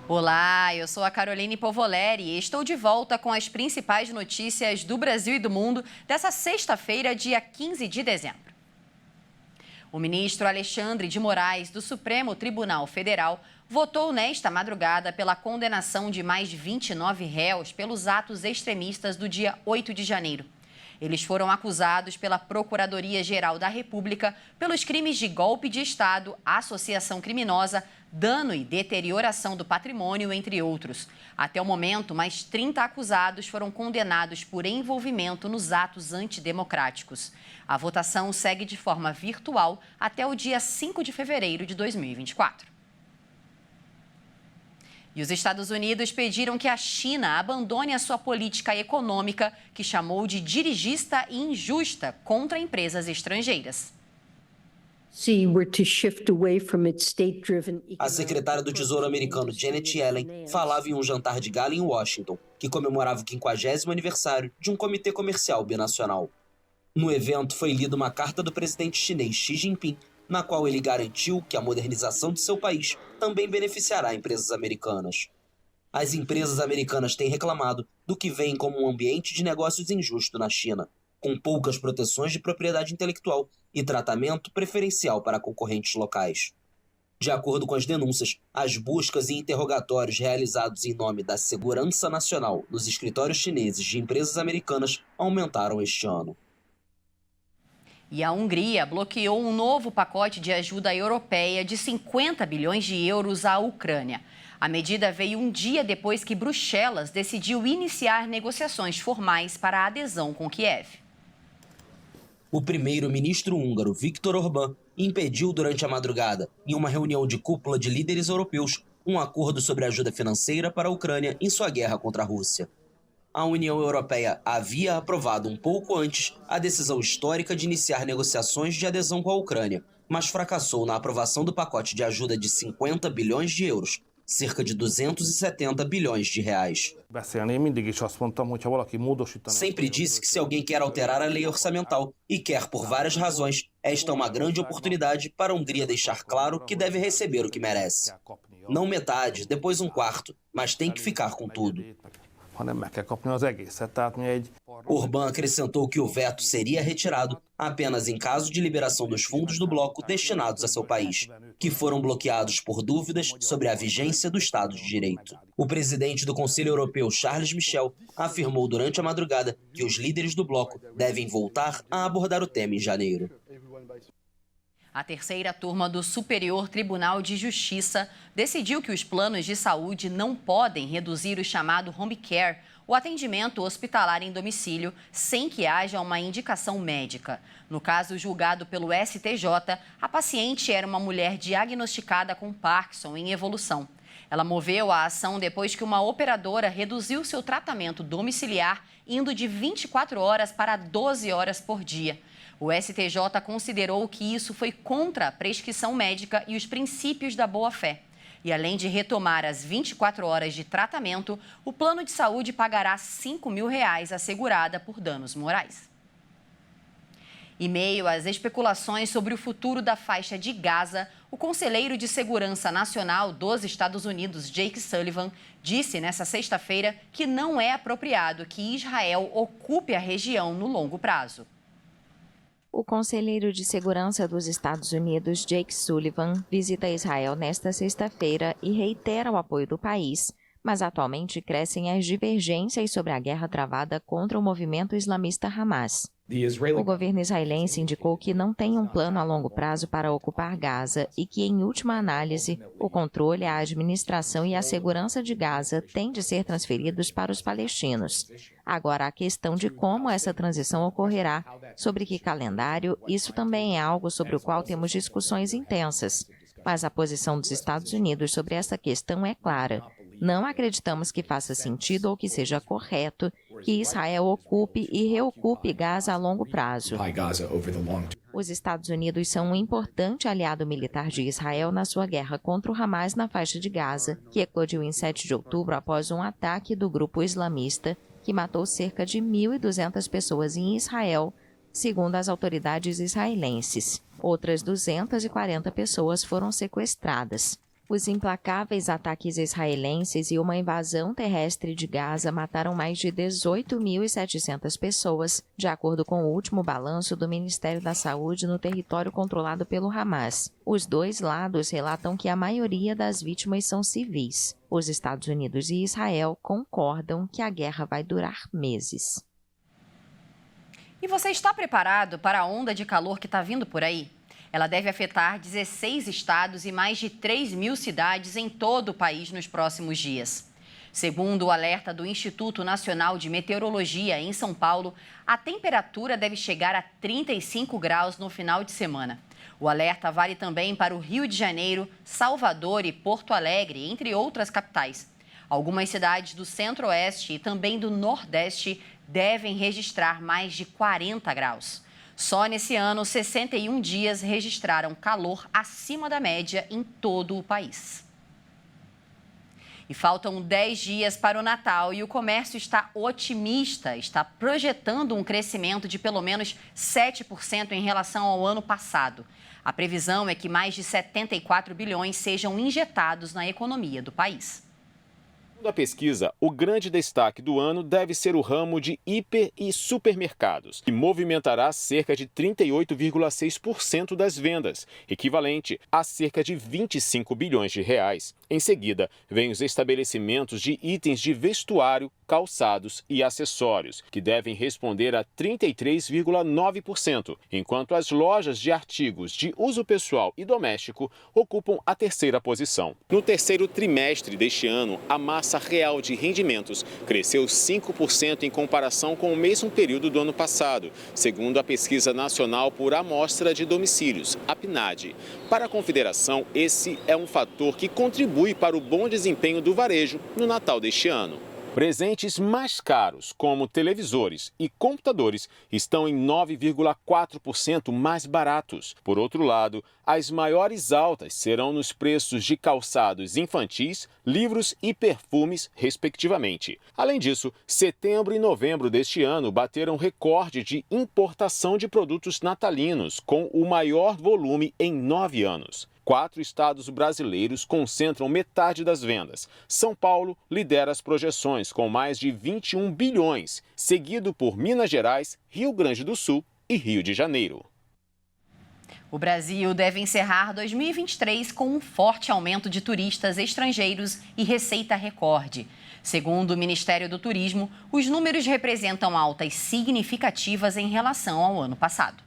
Olá, eu sou a Caroline Povoleri e estou de volta com as principais notícias do Brasil e do mundo dessa sexta-feira, dia 15 de dezembro. O ministro Alexandre de Moraes, do Supremo Tribunal Federal, votou nesta madrugada pela condenação de mais 29 réus pelos atos extremistas do dia 8 de janeiro. Eles foram acusados pela Procuradoria-Geral da República pelos crimes de golpe de Estado, associação criminosa, dano e deterioração do patrimônio, entre outros. Até o momento, mais 30 acusados foram condenados por envolvimento nos atos antidemocráticos. A votação segue de forma virtual até o dia 5 de fevereiro de 2024. E os Estados Unidos pediram que a China abandone a sua política econômica, que chamou de dirigista e injusta, contra empresas estrangeiras. A secretária do Tesouro americano Janet Yellen falava em um jantar de gala em Washington, que comemorava o 50º aniversário de um comitê comercial binacional. No evento foi lida uma carta do presidente chinês Xi Jinping, na qual ele garantiu que a modernização de seu país também beneficiará empresas americanas. As empresas americanas têm reclamado do que veem como um ambiente de negócios injusto na China, com poucas proteções de propriedade intelectual e tratamento preferencial para concorrentes locais. De acordo com as denúncias, as buscas e interrogatórios realizados em nome da segurança nacional nos escritórios chineses de empresas americanas aumentaram este ano. E a Hungria bloqueou um novo pacote de ajuda europeia de 50 bilhões de euros à Ucrânia. A medida veio um dia depois que Bruxelas decidiu iniciar negociações formais para a adesão com Kiev. O primeiro-ministro húngaro Viktor Orbán impediu durante a madrugada, em uma reunião de cúpula de líderes europeus, um acordo sobre ajuda financeira para a Ucrânia em sua guerra contra a Rússia. A União Europeia havia aprovado um pouco antes a decisão histórica de iniciar negociações de adesão com a Ucrânia, mas fracassou na aprovação do pacote de ajuda de 50 bilhões de euros, cerca de 270 bilhões de reais. Sempre disse que se alguém quer alterar a lei orçamental e quer por várias razões, esta é uma grande oportunidade para a Hungria deixar claro que deve receber o que merece. Não metade, depois um quarto, mas tem que ficar com tudo. Orbán acrescentou que o veto seria retirado apenas em caso de liberação dos fundos do bloco destinados a seu país, que foram bloqueados por dúvidas sobre a vigência do Estado de Direito. O presidente do Conselho Europeu, Charles Michel, afirmou durante a madrugada que os líderes do bloco devem voltar a abordar o tema em janeiro. A terceira turma do Superior Tribunal de Justiça decidiu que os planos de saúde não podem reduzir o chamado home care, o atendimento hospitalar em domicílio, sem que haja uma indicação médica. No caso julgado pelo STJ, a paciente era uma mulher diagnosticada com Parkinson em evolução. Ela moveu a ação depois que uma operadora reduziu seu tratamento domiciliar, indo de 24 horas para 12 horas por dia. O STJ considerou que isso foi contra a prescrição médica e os princípios da boa-fé. E além de retomar as 24 horas de tratamento, o plano de saúde pagará R$ 5 mil assegurada por danos morais. Em meio às especulações sobre o futuro da faixa de Gaza, o conselheiro de Segurança Nacional dos Estados Unidos, Jake Sullivan, disse nesta sexta-feira que não é apropriado que Israel ocupe a região no longo prazo. O conselheiro de Segurança dos Estados Unidos, Jake Sullivan, visita Israel nesta sexta-feira e reitera o apoio do país, mas atualmente crescem as divergências sobre a guerra travada contra o movimento islamista Hamas. O governo israelense indicou que não tem um plano a longo prazo para ocupar Gaza e que, em última análise, o controle, a administração e a segurança de Gaza têm de ser transferidos para os palestinos. Agora, a questão de como essa transição ocorrerá, sobre que calendário, isso também é algo sobre o qual temos discussões intensas. Mas a posição dos Estados Unidos sobre essa questão é clara. Não acreditamos que faça sentido ou que seja correto que Israel ocupe e reocupe Gaza a longo prazo. Os Estados Unidos são um importante aliado militar de Israel na sua guerra contra o Hamas na faixa de Gaza, que eclodiu em 7 de outubro após um ataque do grupo islamista que matou cerca de 1.200 pessoas em Israel, segundo as autoridades israelenses. Outras 240 pessoas foram sequestradas. Os implacáveis ataques israelenses e uma invasão terrestre de Gaza mataram mais de 18.700 pessoas, de acordo com o último balanço do Ministério da Saúde no território controlado pelo Hamas. Os dois lados relatam que a maioria das vítimas são civis. Os Estados Unidos e Israel concordam que a guerra vai durar meses. E você está preparado para a onda de calor que está vindo por aí? Ela deve afetar 16 estados e mais de 3.000 cidades em todo o país nos próximos dias. Segundo o alerta do Instituto Nacional de Meteorologia em São Paulo, a temperatura deve chegar a 35 graus no final de semana. O alerta vale também para o Rio de Janeiro, Salvador e Porto Alegre, entre outras capitais. Algumas cidades do Centro-Oeste e também do Nordeste devem registrar mais de 40 graus. Só nesse ano, 61 dias registraram calor acima da média em todo o país. E faltam 10 dias para o Natal e o comércio está otimista, está projetando um crescimento de pelo menos 7% em relação ao ano passado. A previsão é que mais de 74 bilhões sejam injetados na economia do país. Da pesquisa, o grande destaque do ano deve ser o ramo de hiper e supermercados, que movimentará cerca de 38,6% das vendas, equivalente a cerca de 25 bilhões de reais. Em seguida, vêm os estabelecimentos de itens de vestuário, calçados e acessórios, que devem responder a 33,9%, enquanto as lojas de artigos de uso pessoal e doméstico ocupam a terceira posição. No terceiro trimestre deste ano, a massa real de rendimentos cresceu 5% em comparação com o mesmo período do ano passado, segundo a Pesquisa Nacional por Amostra de Domicílios, a PNAD. Para a Confederação, esse é um fator que contribui para o bom desempenho do varejo no Natal deste ano. Presentes mais caros, como televisores e computadores, estão em 9,4% mais baratos. Por outro lado, as maiores altas serão nos preços de calçados infantis, livros e perfumes, respectivamente. Além disso, setembro e novembro deste ano bateram recorde de importação de produtos natalinos, com o maior volume em 9 anos. 4 estados brasileiros concentram metade das vendas. São Paulo lidera as projeções com mais de 21 bilhões, seguido por Minas Gerais, Rio Grande do Sul e Rio de Janeiro. O Brasil deve encerrar 2023 com um forte aumento de turistas estrangeiros e receita recorde. Segundo o Ministério do Turismo, os números representam altas significativas em relação ao ano passado.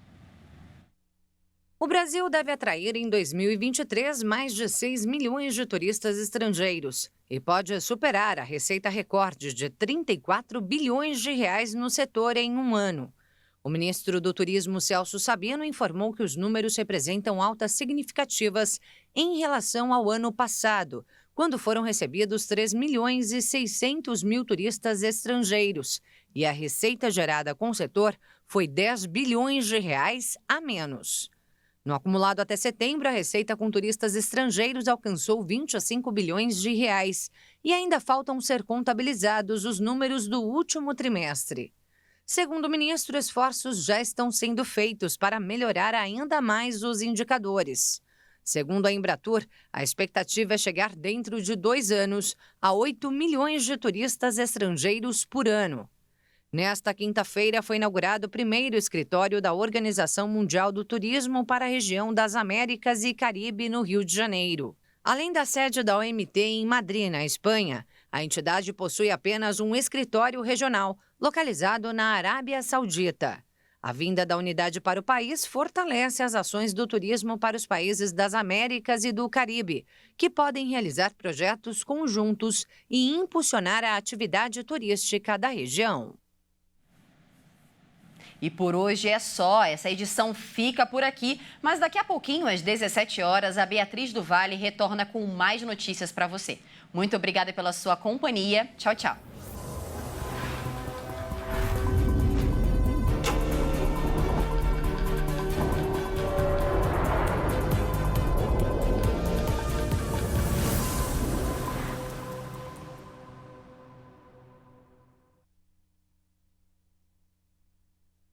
O Brasil deve atrair em 2023 mais de 6 milhões de turistas estrangeiros e pode superar a receita recorde de 34 bilhões de reais no setor em um ano. O ministro do Turismo, Celso Sabino, informou que os números representam altas significativas em relação ao ano passado, quando foram recebidos 3 milhões e 600 mil turistas estrangeiros, e a receita gerada com o setor foi 10 bilhões de reais a menos. No acumulado até setembro, a receita com turistas estrangeiros alcançou 25 bilhões de reais e ainda faltam ser contabilizados os números do último trimestre. Segundo o ministro, esforços já estão sendo feitos para melhorar ainda mais os indicadores. Segundo a Embratur, a expectativa é chegar dentro de 2 anos a 8 milhões de turistas estrangeiros por ano. Nesta quinta-feira foi inaugurado o primeiro escritório da Organização Mundial do Turismo para a região das Américas e Caribe, no Rio de Janeiro. Além da sede da OMT em Madrid, na Espanha, a entidade possui apenas um escritório regional, localizado na Arábia Saudita. A vinda da unidade para o país fortalece as ações do turismo para os países das Américas e do Caribe, que podem realizar projetos conjuntos e impulsionar a atividade turística da região. E por hoje é só. Essa edição fica por aqui, mas daqui a pouquinho, às 17 horas, a Beatriz do Vale retorna com mais notícias para você. Muito obrigada pela sua companhia. Tchau, tchau.